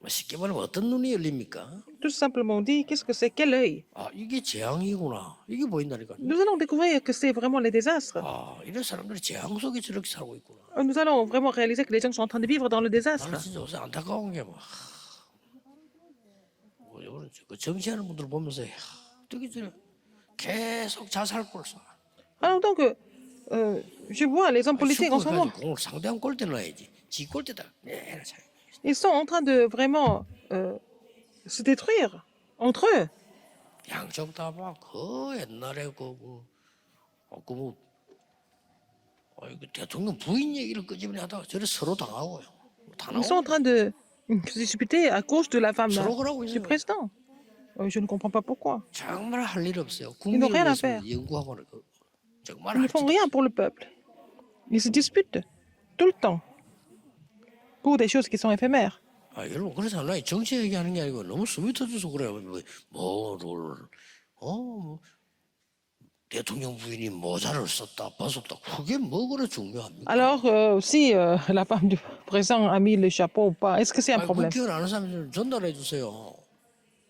쉽게 말하면 어떤 눈이 열립니까? Tout simplement dit, qu'est-ce que c'est? Quel œil? 아, 이게 재앙이구나. 이게 보인다니까요. Nous allons découvrir que c'est vraiment les désastres. 아, 이런 사람들이 재앙 속에 저렇게 살고 있구나. Nous allons vraiment réaliser que les gens sont en train de vivre dans le désastre. 나는 진짜 요새 안타까운 게 그 정치하는 분들 보면서 어떻게 저래 계속 자살골 쏴. Alors donc, je vois les hommes politiques en ce moment, 공을 상대방 골대 넣어야지. 지 골대다. 네, ils sont en train de vraiment se détruire entre eux. 양쪽 다 봐. 그 옛날에 그 대통령 부인 얘기를 끄집어내 하다가 저래 서로 당하고요. 다 Ils sont en 나오고 train de se disputer à cause de la femme 서로 그러고 du 있어요. président. Je ne comprends pas pourquoi. 정말 할 일 없어요. Ils n'ont rien à 국민을 위해서 faire. 연구하고 정말 Ils ne 할 font 짓. rien pour le peuple. Ils se disputent tout le temps pour des choses qui sont éphémères. 아, 여러분 그래서 나 정치 얘기하는 게 아니고 너무 숨이 터져서 그래요. 뭐 대통령 부인이 모자를 썼다, 벗었다. 그게 뭐 그래 중요합니까? Alors, si la femme du président a mis le chapeau ou pas, est-ce que c'est un 아니, problème? 국회의원 아는 사람들 전달해 주세요.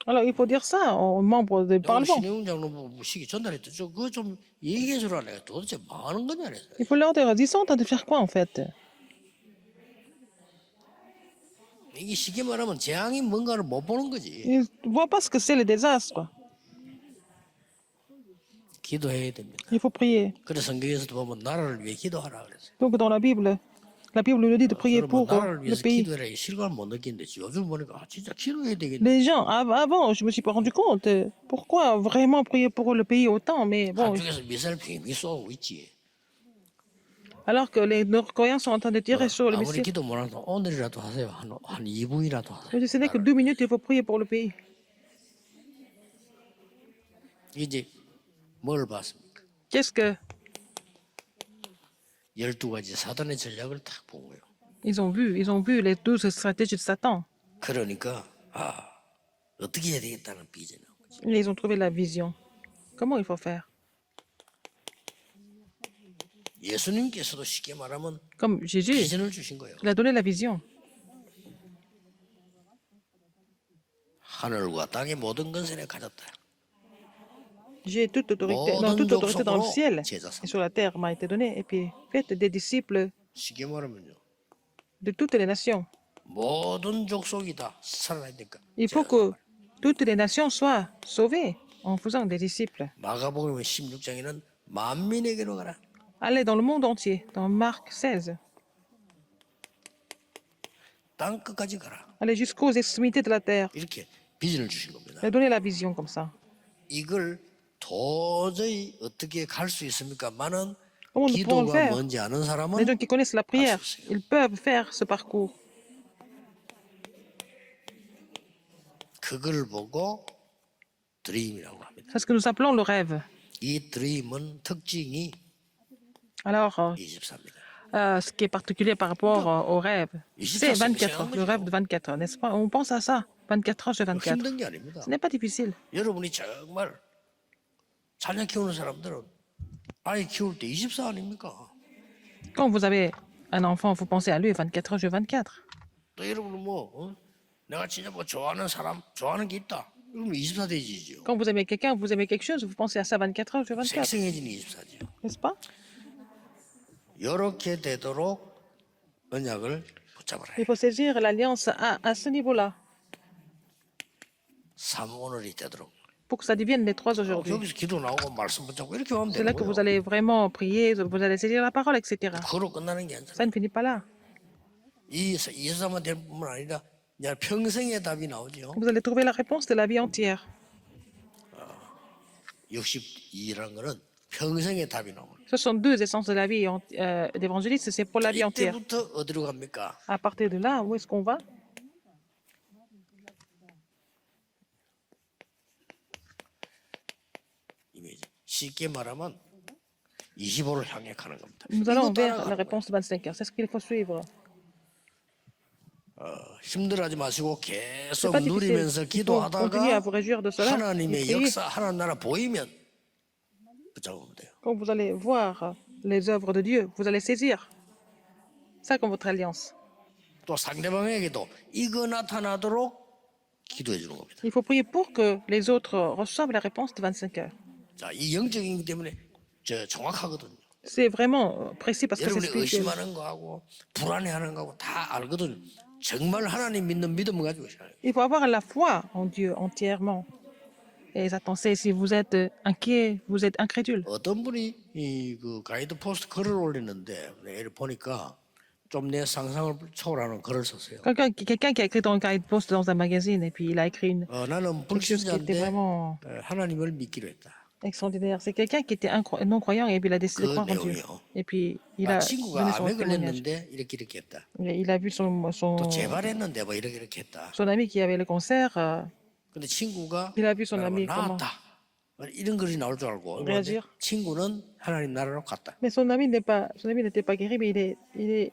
Alors, il faut dire ça aux membres du 오늘 Parlement. 신혜웅 장로 시기 전달했죠. 그거 좀 얘기해 주라 내가 도대체 뭐 하는 거냐 그래서. Il faut leur dire, ils sont en train de faire quoi en fait? 이게 쉽게 말하면 재앙이 뭔가를 못 보는 거지. Ils ne voient pas ce que c'est le désastre. 기도해야 됩니다. Il faut prier. 그래서 성경에서도 보면 나라를 위해 기도하라 그랬어요. Donc, dans la Bible nous dit de prier 여러분 pour 나라를 le 위해서 pays. 기도해라 이 실감을 못 느끼는데 요즘 보니까 진짜 기도해야 되겠네. Les gens, avant, je me suis pas rendu compte. Pourquoi vraiment prier pour le pays autant? Mais bon, 한쪽에서 미사일 비행기 쏘고 있지. alors que les Nord-Coréens sont en train de tirer sur le 아무리 missile. 기도 못해도 오늘이라도 하세요. 한 2분이라도 하세요. Je ce n'est que 2 minutes, il faut prier pour le pays. 이제 뭘 봤습니까? Qu'est-ce que 12가지 사단의 전략을 딱 본 거예요. ils ont vu les 12 stratégies de Satan. 그러니까 어떻게 해야 되겠다는 비전이 나온 거지. Ils ont trouvé la vision. Comment il faut faire? 예수님께서도 쉽게 말하면 Comme Jésus, 비전을 주신 거예요. il a donné la vision. 하늘과 땅의 모든 권세를 가졌다. J'ai toute autorité, non, toute autorité dans le ciel et sur la terre m'a été donnée. Et puis, faites des disciples 쉽게 말하면요. de toutes les nations. 모든 족속이 다 살아나야 되니까. Il faut que toutes les nations soient sauvées en faisant des disciples. 마가복음 16장에는 만민에게로 가라. Allez dans le monde entier, dans Marc 16. 땅 끝까지 가라. Allez jusqu'aux extrémités de la terre. 이렇게 비전을 주신 겁니다. Il a donné la vision comme ça. 이걸 도저히 어떻게 갈 수 있습니까?만은 Comment nous pouvons le 기도가 faire? 뭔지 아는 Les 사람은 gens qui connaissent la prière, ils peuvent faire ce parcours. 그걸 보고 드림이라고 합니다. C'est ce que nous appelons le rêve. 이 드림은 특징이 Alors, 24입니다. ce qui est particulier par rapport au rêve, c'est 24 heures, le rêve de 24 heures, n'est-ce pas? On pense à ça, 24 heures sur 24. 힘든 게 아닙니다. Ce n'est pas difficile. 여러분이 정말 자녀 키우는 사람들은 아이 키울 때 24 아닙니까? Quand vous avez un enfant, vous pensez à lui 24 heures sur 24. 또 여러분은 내가 진짜 좋아하는 사람, 좋아하는 게 있다. 그러면 24 되지죠. Quand vous aimez quelqu'un, vous aimez quelque chose, vous pensez à ça 24 heures sur 24, 생생해지는 24죠. n'est-ce pas? 이렇게 되도록 언약을 붙잡아라. Il faut saisir l'alliance à ce niveau-là, 3오늘이 되도록. pour que ça devienne les 3 aujourd'hui. 여기서 기도 나오고 말씀 붙잡고 이렇게 하면 C'est 되는 là que 거예요. vous allez vraiment prier, vous allez saisir la parole, etc. 그로 끝나는 게 아니라 Ça ne finit pas là. 이 예수만 될 뿐만 아니라 그냥 평생의 답이 나오죠. Vous allez trouver la réponse de la vie entière. 62라는 거는 평생의 답이 나옵니다. Ce sont 2 essences de la vie d'évangéliste, c'est pour la vie entière. 이때부터 어디로 갑니까? À partir de là, où est-ce qu'on va? 이미지. 쉽게 말하면 25를 향해 가는 겁니다. Nous allons 이거 vers la 따라가는 réponse de 25 heures. C'est ce qu'il faut suivre. 힘들어하지 마시고 C'est 계속 pas difficile. 누리면서 Il faut continuer à 기도하다가 vous réjouir de cela. Et 하나님의 prier. 역사, 하나님 나라 보이면 붙잡으면 돼요. Quand vous allez voir les œuvres de Dieu, vous allez saisir ça comme votre alliance. 또 상대방에게도 이거 나타나도록 기도해 주는 겁니다. Il faut prier pour que les autres reçoivent la réponse de 25 heures. 자, 이 영적이기 때문에 정확하거든요. C'est vraiment précis parce que c'est 여러분이 spirituel. 의심하는 거하고 불안해하는 거하고 다 알거든요. 정말 하나님 믿는 믿음을 가지고 있어요. Il faut avoir la foi en Dieu entièrement. Et attendez, si vous êtes inquiet, vous êtes incrédule. 어떤 분이 그 가이드 포스트 글을 올렸는데 내일 보니까 좀 내 상상을 초월하는 글을 썼어요. Quelqu'un qui a écrit dans un guide post dans un magazine et puis il a écrit 나는 quelque chose qui était 불신자인데 vraiment 하나님을 믿기로 했다. extraordinaire. C'est quelqu'un qui était non-croyant et puis il a décidé de 그 croire en Dieu. 내용이요. Et puis il a donné 친구가 son 암에 témoignage. 걸렸는데 이렇게 했다. Il a vu 또 재발했는데 뭐 이렇게 했다. son ami qui avait le cancer. 근데 친구가 Il a vu son ami comment 나았다. 이런 글이 나올 줄 알고 réagir. 친구는 하나님 나라로 갔다. Mais son ami n'était pas guéri, mais il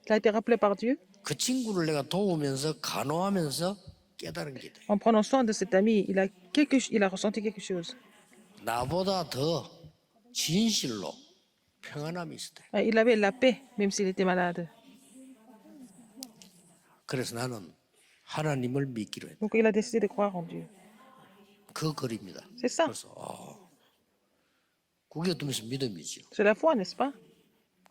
a été rappelé par Dieu. 그 친구를 내가 도우면서 간호하면서 깨달은 게 돼. En prenant soin de cet ami, il a ressenti quelque chose. 나보다 더 진실로 평안함이 있을 때. Il avait la paix, même s'il était malade. 그래서 나는 하나님을 믿기로 했다. Donc il a décidé de croire en Dieu. 그 글입니다. C'est ça. 그래서 그게 어떠면서 믿음이죠. C'est la foi, n'est-ce pas?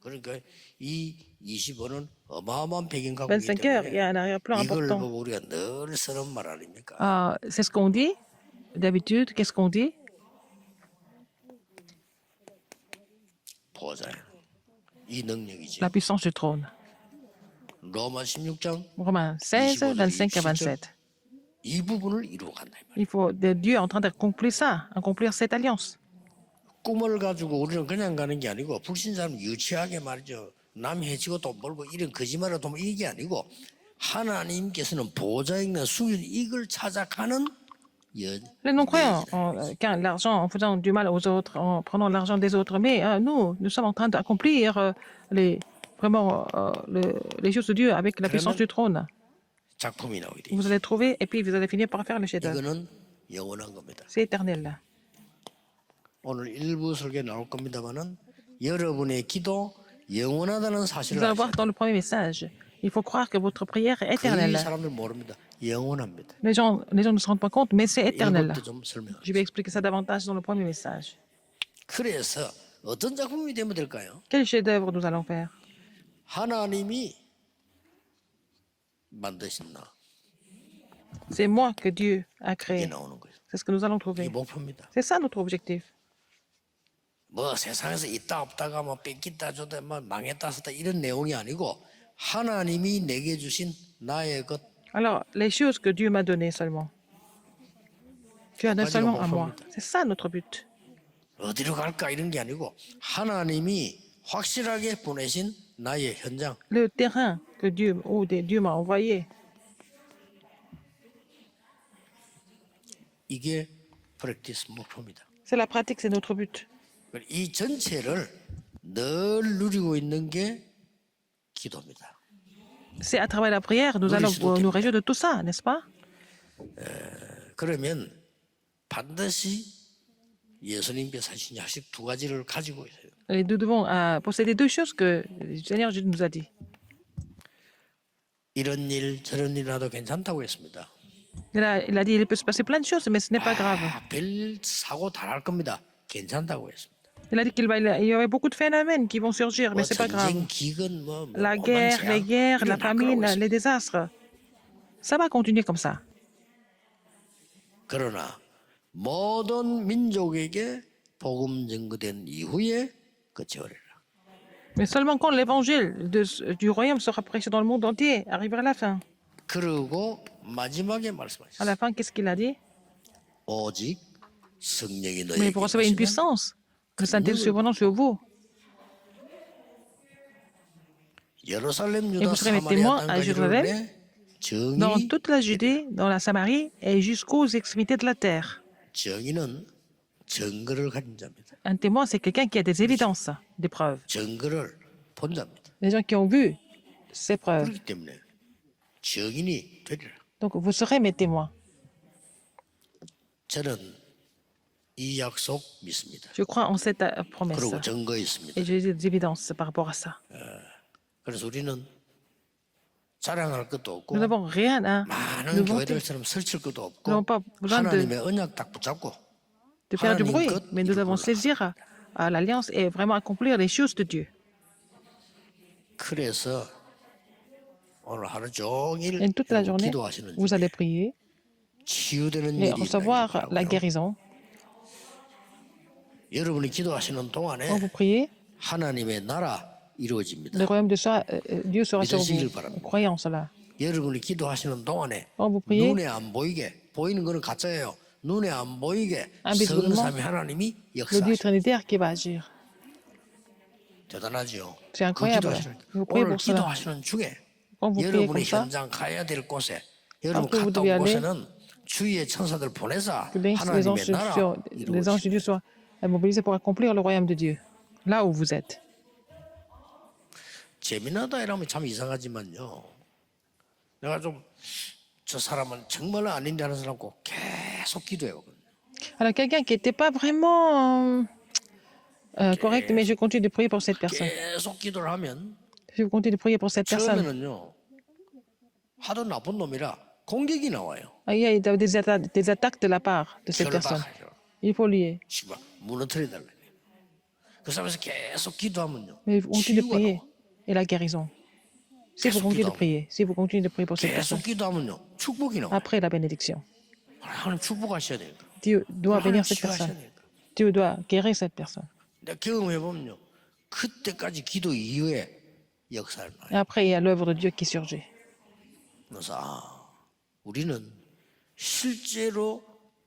그러니까 이 25는 어마어마한 배경가구이기 25 heures, il y 때문에 a un arrière-plan 이걸 important. 보고 우리가 늘 쓰는 말 아닙니까? C'est ce qu'on dit. D'habitude, qu'est-ce qu'on dit? 보좌에 이 능력이죠. La puissance du trône. 로마 16장 Romains 16, 25 à 27. 이 부분을 이루어 간다 이 말이에요. Il faut, Dieu est en train d'accomplir ça, accomplir cette alliance. 꿈을 가지고 우리는 그냥 가는 게 아니고 불신자는 유치하게 말이죠. 남 해치고 돈 벌고 이런 거짓말을 돈 이게 아니고 하나님께서는 보좌에 있는 숨긴 이걸 찾아가는 Les non-croyants gagnent l'argent en faisant du mal aux autres, en prenant l'argent des autres. Mais nous sommes en train d'accomplir les choses de Dieu avec la puissance du trône. 작품이 나오게 돼. Vous allez trouver et puis vous allez finir par faire le chef-d'œuvre. 이거는 영원한 겁니다. C'est éternel là. 오늘 일부 설계 나올 겁니다만은 여러분의 기도 영원하다는 사실을 Vous allez voir 아셔야 dans le premier message. Il faut croire que votre prière est 거의 éternelle. 사람들 모릅니다. 영원합니다. Les gens ne se rendent pas compte, mais c'est éternel. 이것도 좀 설명하겠습니다. Je vais expliquer ça davantage dans le premier message. 그래서 어떤 작품이 되면 될까요? Quel chef-d'œuvre nous allons faire? 하나님이 만드신 나 C'est moi que Dieu a 이게 créé. 나오는 거예요. C'est ce que nous allons 이게 trouver. 목표입니다. C'est ça notre objectif. 뭐 세상에서 있다 없다가 뭐 뺏겼다 줬다 뭐 망했다 썼다 이런 내용이 아니고 하나님이 내게 주신 나의 것 Alors, les choses que Dieu m'a données seulement. Tu en as seulement à moi. C'est ça notre but. 어디로 갈까 이런 게 아니고 하나님이 확실하게 보내신 나의 현장 Le terrain que Dieu m'a envoyé, 이게 프랙티스 목표입니다. c'est la pratique, c'est notre but. 이 전체를 늘 누리고 있는 게 기도입니다. C'est à travers la prière, nous allons nous réjouir de tout ça, n'est-ce pas? 그러면 반드시 예수님께 사신 약식 두 가지를 가지고 있어요. Et nous devons posséder deux choses que le Seigneur Jésus nous a dit. 이런 일 저런 일 나도 괜찮다고 했습니다. Il a dit il peut se passer plein de choses, mais ce n'est pas grave. 별 사고 다 날 겁니다. 괜찮다고 했습니다. Il a dit qu'il y avait beaucoup de phénomènes qui vont surgir, mais 뭐 c'est pas grave. 전쟁, 기근, 뭐 La 오만 guerre, 재앙 les guerres, la 일어날 거라고 famine, 했습니다. les désastres. Ça va continuer comme ça. 그러나 모든 민족에게 복음 전거된 이후에 끝이 오리라. Mais seulement quand l'évangile du royaume sera prêché dans le monde entier, arrivera la fin. 그리고 마지막에 À 말씀하셨어요. la fin, qu'est-ce qu'il a dit? 오직 성령이 Mais 너에게 vous recevez une 임하시면 puissance. Le Saint-Esprit survenant sur vous. 예루살렘 Et 유다 vous serez mes 사마리아 témoins à 땅까지 Jérusalem, 정의 dans toute la Judée, dans la Samarie et jusqu'aux extrémités de la terre. 정의는 증거를 가진 자입니다. Un témoin, c'est quelqu'un qui a des évidences, des preuves. 증거를 본 자입니다. Les gens qui ont vu ces preuves. 그렇기 때문에 증인이 되리라. Donc, vous serez mes témoins. 저는 이 약속 믿습니다. Je crois en cette promesse. 그리고 증거 있습니다. Et j'ai des évidences par rapport à ça. 그래서 우리는 자랑할 것도 없고 Nous n'avons rien à 많은 nous vanter. 교회들처럼 설칠 것도 Nous 없고 n'avons pas besoin 하나님의 언약 딱 붙잡고 de faire du 하나님 bruit, 것 mais nous devons 이루고 saisir à l'alliance et vraiment accomplir les choses de Dieu. 그래서 오늘 하루 종일 Et toute la journée, 기도하시는 vous 중에 allez prier 치유되는 et 일이 recevoir la 일어나고요. guérison. 여러분이 기도하시는 Quand 동안에 vous priez, 하나님의 나라 이루어집니다. le royaume de Dieu sera sur 믿으시길 vous. 바랍니다. Croyez en cela. 여러분이 기도하시는 동안에 Quand vous priez, 눈에 안 보이게 보이는 거는 가짜예요. 눈에 안 보이게 Invisiblement, 성삼위 하나님이 le Dieu 역사하시고 trinitaire qui va agir. 대단하죠. C'est incroyable. Vous priez 오늘 pour cela. 기도하시는 중에 Quand vous priez 여러분이 comme ça, 현장 가야 될 곳에 여러분 Après, vous 갔다 devez 온 aller, 곳에는 주위의 천사들 보내서 que les 하나님의 anges, 나라 les anges de Dieu soient mobilisés pour accomplir le royaume de Dieu, là où vous êtes. 재미나다 이러면 참 이상하지만요. 내가 좀 저 사람은 정말 아닌데 하는 사람 꼭 계속 기도해요. Alors, quelqu'un qui n'était pas vraiment correct, mais je continue de prier pour cette personne. 계속 기도를 하면 Je continue de prier pour cette personne. 처음에는요. 하도 나쁜 놈이라 공격이 나와요. Il y a des attaques de la part de cette personne. 결박하죠. Il faut lier. 씨발 무너뜨려달라. 그 사람에서 계속 기도하면요. Mais vous continuez de 치유가 prier 나와. et la guérison. Si vous continuez de prier, si vous continuez de prier pour cette personne, 계속 기도하면요. 축복이 나와요. après la bénédiction, 하나님 축복하셔야 되니까. Dieu doit 하나님 bénir cette 치유하셔야 personne. 되니까. Dieu doit guérir cette personne. 내가 경험해 보면요. 그때까지 기도 이후에 역사를 Et 봐요. après, il y a l'œuvre de Dieu qui surgit. 그래서 우리는 실제로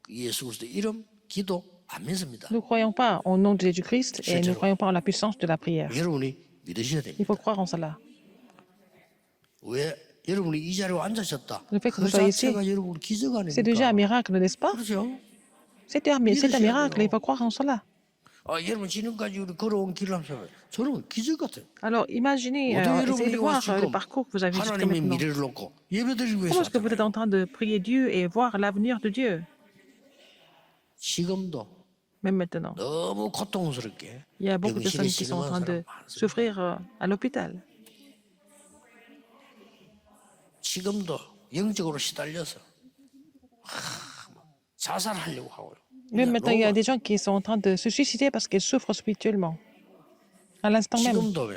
예수 그리스도 이름 기도 안 믿습니다. Nous ne croyons pas au nom de Jésus-Christ et nous ne croyons pas en la puissance de la prière. 여러분이 믿으셔야 Il 됩니다. faut croire en cela. 왜 여러분이 이 자리에 앉으셨다? Le fait que 그 vous soyez ici, 자체가 여러분 기적 C'est déjà un 아닙니까? miracle, n'est-ce pas? 그렇죠? C'est un miracle, il faut croire en cela. 여러분 지금까지 우리 걸어온 길을 한번 저는 기적 같아요. Alors imaginez, essayez de voir le parcours que vous avez jusqu'à 하나님의 maintenant. 미래를 놓고 예배드리고 Comment est-ce que vous êtes 있었잖아요. en train de prier Dieu et voir l'avenir de Dieu, 지금도 même maintenant? 너무 고통스럽게 Il y a beaucoup de 영신에 personnes qui sont en train 신음하는 de 사람 많습니다. souffrir à l'hôpital. 지금도 영적으로 시달려서 자살하려고 하고요. Même maintenant, il y a 너무 des gens qui sont en train de se suicider parce qu'ils souffrent spirituellement. À l'instant même. 지금도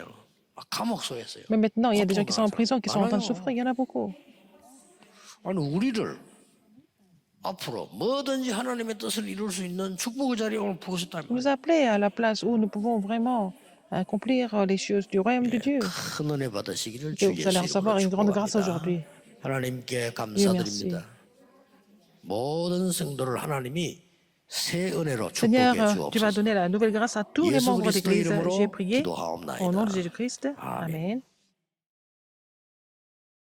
막 감옥 속에서요. Mais maintenant, il y a des gens qui sont en 고통을 prison, qui sont en train de 많아요. souffrir. Il y en a beaucoup. 아니 우리를 앞으로 뭐든지 하나님의 뜻을 이룰 수 있는 축복의 자리에 오늘 부으셨다는 Vous nous 거예요. appelez à la place où nous pouvons vraiment accomplir les choses du royaume de Dieu. 큰 은혜 받으시기를 Et 주 vous allez 예수 recevoir une grande grâce 이름으로 aujourd'hui. 축복합니다. 하나님께 Dieu 감사드립니다. 모든 성도를 하나님이 새 은혜로 Seigneur, 축복해 tu vas 주옵소서. donner la nouvelle grâce à tous les 예수 membres 그리스도 d'église. 이름으로 J'ai prié au nom de 기도하옵나이다. Jésus-Christ. 아멘. Amen.